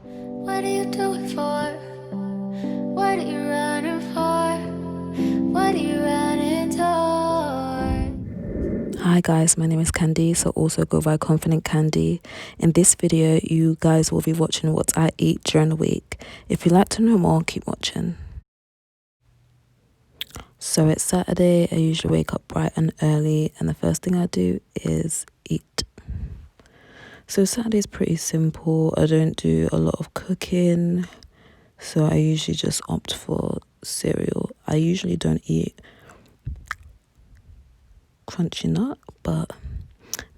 What do you do it for? What are you running for? What are you running toward? Hi guys, my name is Candy, so also go by Confidant Candy. In this video, you guys will be watching what I eat during the week. If you'd like to know more, keep watching. So it's Saturday, I usually wake up bright and early, and the first thing I do is eat. So Saturday is pretty simple. I don't do a lot of cooking, so I usually just opt for cereal. I usually don't eat crunchy nut, but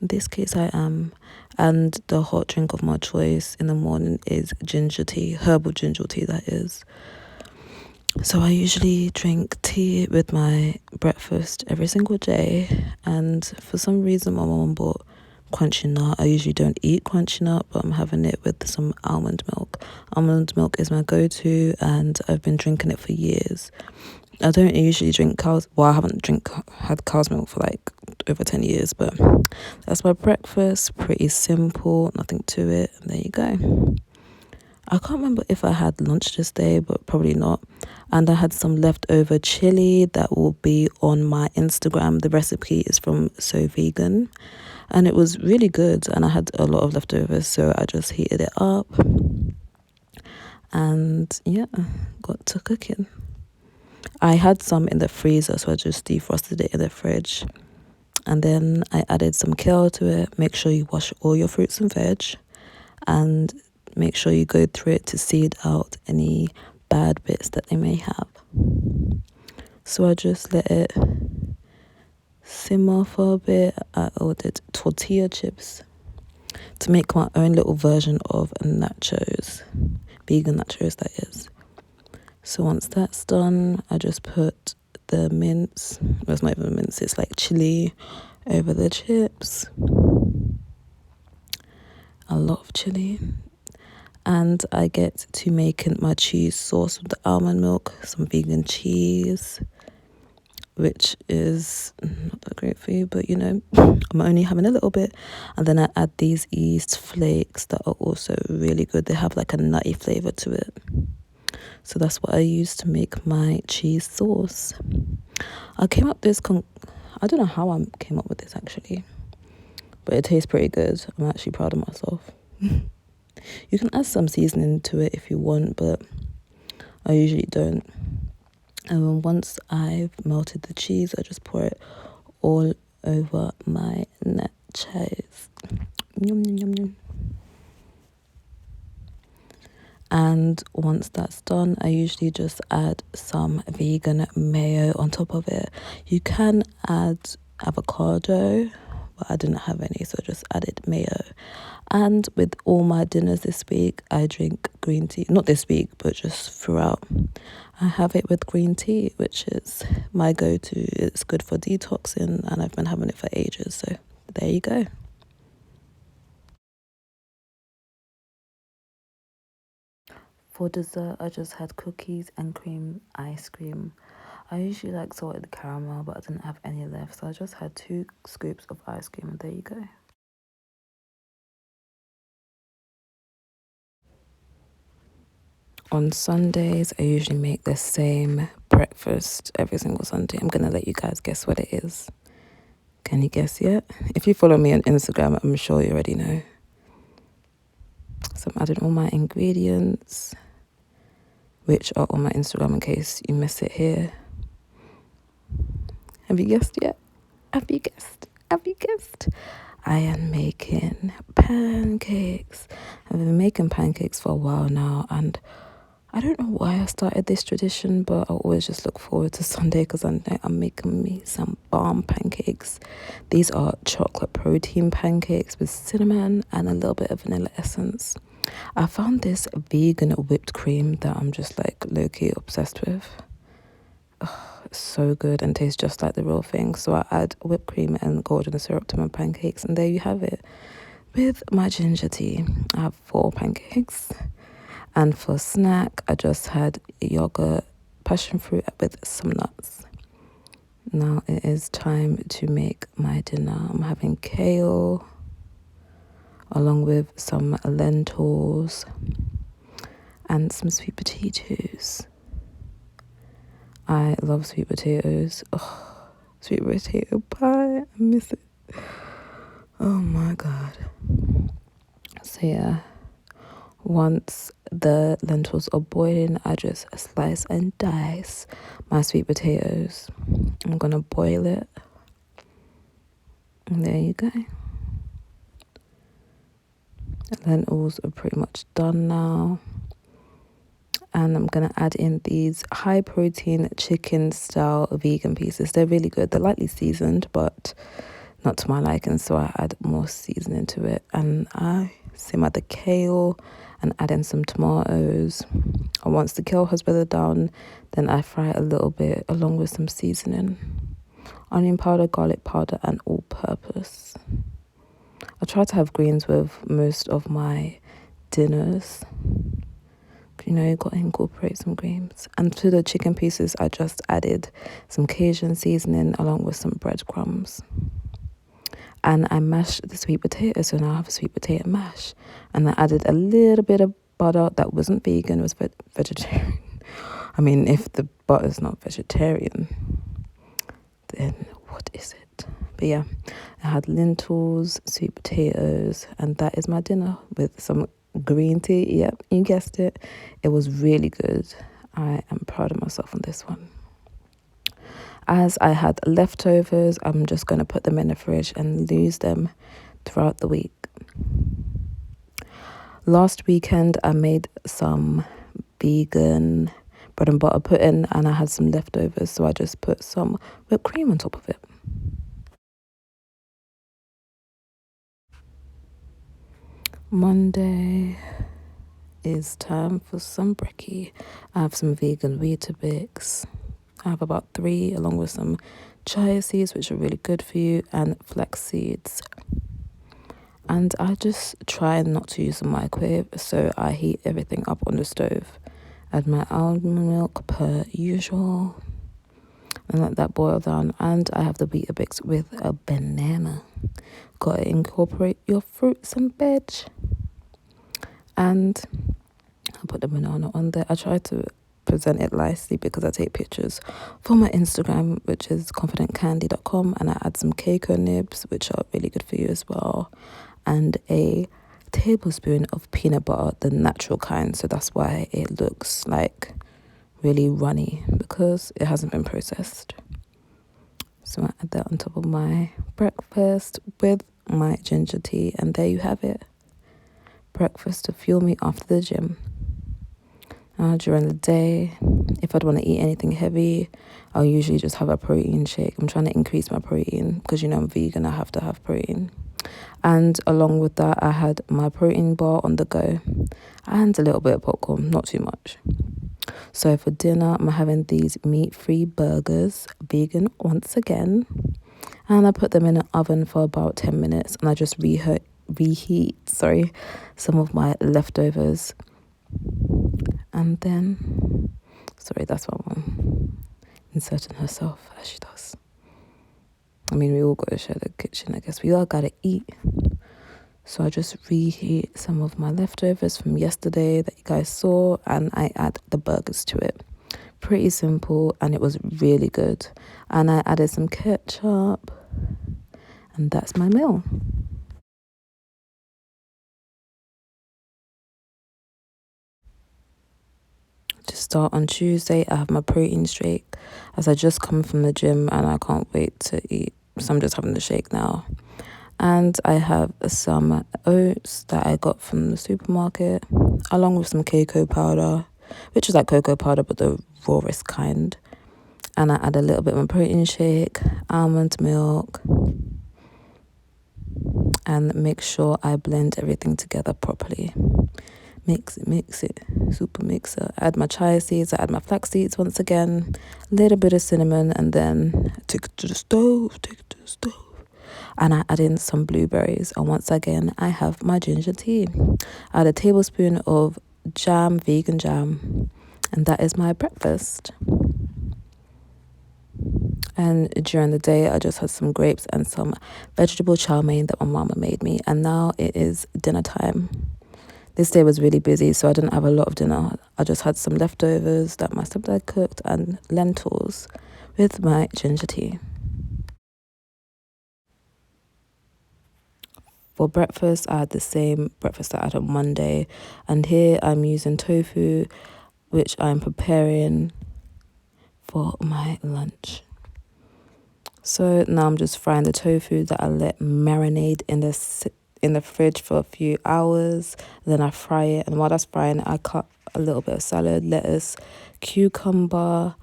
in this case I am. And the hot drink of my choice in the morning is ginger tea, herbal ginger tea that is. So I usually drink tea with my breakfast every single day, and for some reason my mom bought crunchy nut. I usually don't eat crunchy nut, but I'm having it with some almond milk. Almond milk is my go-to, and I've been drinking it for years. I don't usually drink cow's, well, I haven't had cow's milk for like over 10 years, but that's my breakfast. Pretty simple, nothing to it, and there you go. I can't remember if I had lunch this day, but probably not. And I had some leftover chili that will be on my Instagram. The recipe is from So Vegan, and it was really good, and I had a lot of leftovers, so I just heated it up and yeah, got to cooking. I had some in the freezer, so I just defrosted it in the fridge, and then I added some kale to it. Make sure you wash all your fruits and veg, and make sure you go through it to seed out any bad bits that they may have. So I just let it simmer for a bit. I ordered tortilla chips to make my own little version of nachos, vegan nachos that is. So once that's done, I just put the mince, well, it's not even mince, it's like chili over the chips. A lot of chili. And I get to make my cheese sauce with the almond milk, some vegan cheese, which is not that great for you, but you know, I'm only having a little bit. And then I add these yeast flakes that are also really good. They have like a nutty flavor to it. So that's what I use to make my cheese sauce. I came up with this, I don't know how I came up with this actually, but it tastes pretty good. I'm actually proud of myself. You can add some seasoning to it if you want, but I usually don't. And then once I've melted the cheese, I just pour it all over my nachos. Yum, yum, yum, yum. And once that's done, I usually just add some vegan mayo on top of it. You can add avocado, but I didn't have any, so I just added mayo. And with all my dinners this week, I drink green tea. Not this week, but just throughout. I have it with green tea, which is my go-to. It's good for detoxing, and I've been having it for ages, so there you go. For dessert, I just had cookies and cream ice cream. I usually like salted caramel, but I didn't have any left, so I just had 2 scoops of ice cream, and there you go. On Sundays, I usually make the same breakfast every single Sunday. I'm going to let you guys guess what it is. Can you guess yet? If you follow me on Instagram, I'm sure you already know. So I'm adding all my ingredients, which are on my Instagram in case you miss it here. Have you guessed yet? Have you guessed? I am making pancakes. I've been making pancakes for a while now, and I don't know why I started this tradition, but I always just look forward to Sunday because I know I'm making me some bomb pancakes. These are chocolate protein pancakes with cinnamon and a little bit of vanilla essence. I found this vegan whipped cream that I'm just like low-key obsessed with. It's so good and tastes just like the real thing. So I add whipped cream and golden syrup to my pancakes, and there you have it. With my ginger tea, I have 4 pancakes. And for snack, I just had yogurt, passion fruit with some nuts. Now it is time to make my dinner. I'm having kale along with some lentils, and some sweet potatoes. I love sweet potatoes. Oh, sweet potato pie. I miss it. Oh my God. So yeah, once the lentils are boiling, I just slice and dice my sweet potatoes. I'm gonna boil it. And there you go. The lentils are pretty much done now. And I'm going to add in these high protein chicken style vegan pieces. They're really good. They're lightly seasoned, but not to my liking. So I add more seasoning to it. And I simmer the kale and add in some tomatoes. And once the kale has weathered down, then I fry it a little bit along with some seasoning. Onion powder, garlic powder, and all purpose. I try to have greens with most of my dinners. You know, you got to incorporate some greens. And to the chicken pieces, I just added some Cajun seasoning along with some breadcrumbs. And I mashed the sweet potato, so now I have a sweet potato mash. And I added a little bit of butter that wasn't vegan, it was vegetarian. I mean, if the butter's not vegetarian, then what is it? But yeah, I had lentils, sweet potatoes, and that is my dinner with some green tea. Yep, you guessed it. It was really good. I am proud of myself on this one. As I had leftovers, I'm just going to put them in the fridge and use them throughout the week. Last weekend, I made some vegan bread and butter pudding, and I had some leftovers, so I just put some whipped cream on top of it. Monday is time for some brekkie. I have some vegan Weetabix. I have about 3 along with some chia seeds, which are really good for you, and flax seeds. And I just try not to use the microwave, so I heat everything up on the stove. Add my almond milk per usual and let that boil down. And I have the Weetabix with a banana. Gotta incorporate your fruits and veg. And I put the banana on there. I try to present it nicely because I take pictures for my Instagram, which is confidantcandy.com, and I add some cocoa nibs, which are really good for you as well, and a tablespoon of peanut butter, the natural kind, so that's why it looks like really runny, because it hasn't been processed. So I add that on top of my breakfast with my ginger tea, and there you have it. Breakfast to fuel me after the gym. During the day, if I'd want to eat anything heavy, I'll usually just have a protein shake. I'm trying to increase my protein because, you know, I'm vegan, I have to have protein. And along with that, I had my protein bar on the go and a little bit of popcorn, not too much. So for dinner, I'm having these meat-free burgers, vegan once again. And I put them in an oven for about 10 minutes, and I just reheat some of my leftovers. And then, that's my mom inserting herself as she does. I mean, we all got to share the kitchen, I guess. We all got to eat. So I just reheat some of my leftovers from yesterday that you guys saw, and I add the burgers to it. Pretty simple, and it was really good. And I added some ketchup, and that's my meal. To start on Tuesday, I have my protein shake, as I just come from the gym and I can't wait to eat. So I'm just having the shake now. And I have some oats that I got from the supermarket, along with some cocoa powder, which is like cocoa powder but the rawest kind. And I add a little bit of my protein shake, almond milk, and make sure I blend everything together properly. Mix it, super mixer. Add my chia seeds, I add my flax seeds once again, a little bit of cinnamon, and then take it to the stove. And I add in some blueberries, and once again, I have my ginger tea. I add a tablespoon of jam, vegan jam, and that is my breakfast. And during the day, I just had some grapes and some vegetable chow mein that my mama made me. And now it is dinner time. This day was really busy, so I didn't have a lot of dinner. I just had some leftovers that my stepdad cooked and lentils with my ginger tea. For breakfast, I had the same breakfast that I had on Monday, and here I'm using tofu, which I'm preparing for my lunch. So now I'm just frying the tofu that I let marinate in the fridge for a few hours. Then I fry it, and while that's frying, I cut a little bit of salad, lettuce, cucumber,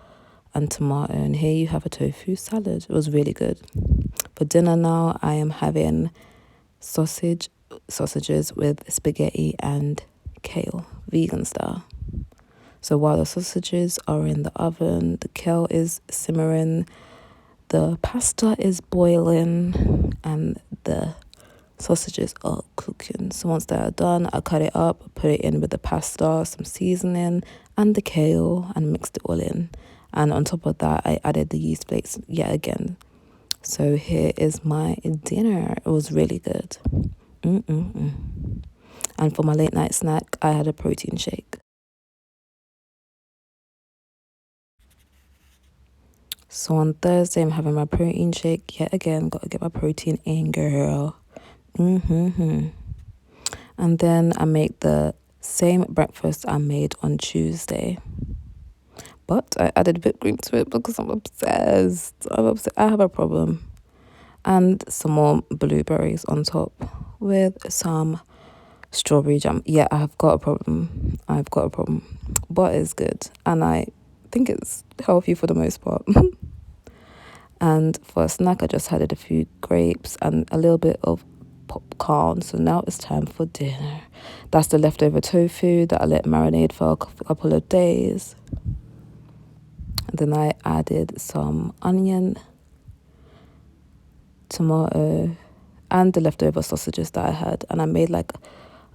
and tomato. And here you have a tofu salad. It was really good. For dinner now, I am having sausages with spaghetti and kale, vegan style. So while the sausages are in the oven, the kale is simmering, the pasta is boiling, and the sausages are cooking. So once they are done, I cut it up, put it in with the pasta, some seasoning, and the kale, and mixed it all in. And on top of that, I added the yeast flakes yet again. So here is my dinner. It was really good. And for my late night snack, I had a protein shake. So on Thursday, I'm having my protein shake yet again. Got to get my protein in, girl. And then I make the same breakfast I made on Tuesday. But I added whipped cream to it because I'm obsessed. I have a problem. And some more blueberries on top with some strawberry jam. Yeah, I've got a problem. But it's good. And I think it's healthy for the most part. And for a snack, I just added a few grapes and a little bit of popcorn. So now it's time for dinner. That's the leftover tofu that I let marinate for a couple of days. And then I added some onion, tomato, and the leftover sausages that I had. And I made like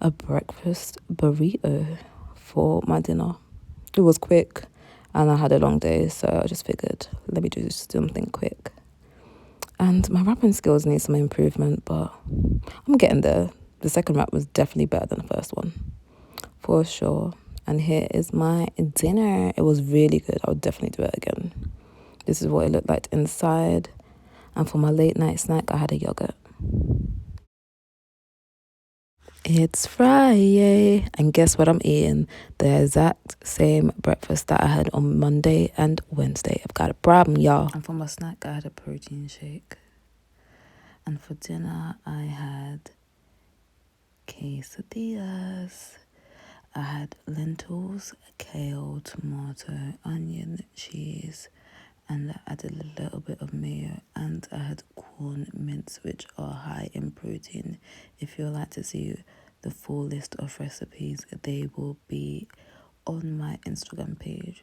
a breakfast burrito for my dinner. It was quick and I had a long day, so I just figured, let me do something quick. And my rapping skills need some improvement, but I'm getting there. The second rap was definitely better than the first one, for sure. And here is my dinner. It was really good. I would definitely do it again. This is what it looked like inside. And for my late night snack, I had a yogurt. It's Friday, and guess what I'm eating? The exact same breakfast that I had on Monday and Wednesday. I've got a problem, y'all. And for my snack, I had a protein shake. And for dinner, I had quesadillas. I had lentils, kale, tomato, onion, cheese, and I added a little bit of mayo, and I had corn mince, which are high in protein. If you'd like to see the full list of recipes, they will be on my Instagram page.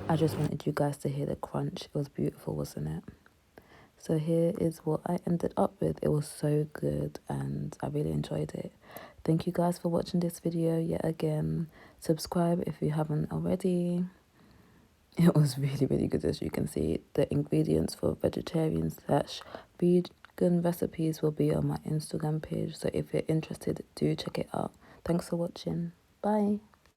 I just wanted you guys to hear the crunch. It was beautiful, wasn't it? So here is what I ended up with. It was so good and I really enjoyed it. Thank you guys for watching this video yet again. Subscribe if you haven't already. It was really, really good, as you can see. The ingredients for vegetarian/vegan recipes will be on my Instagram page. So if you're interested, do check it out. Thanks for watching. Bye.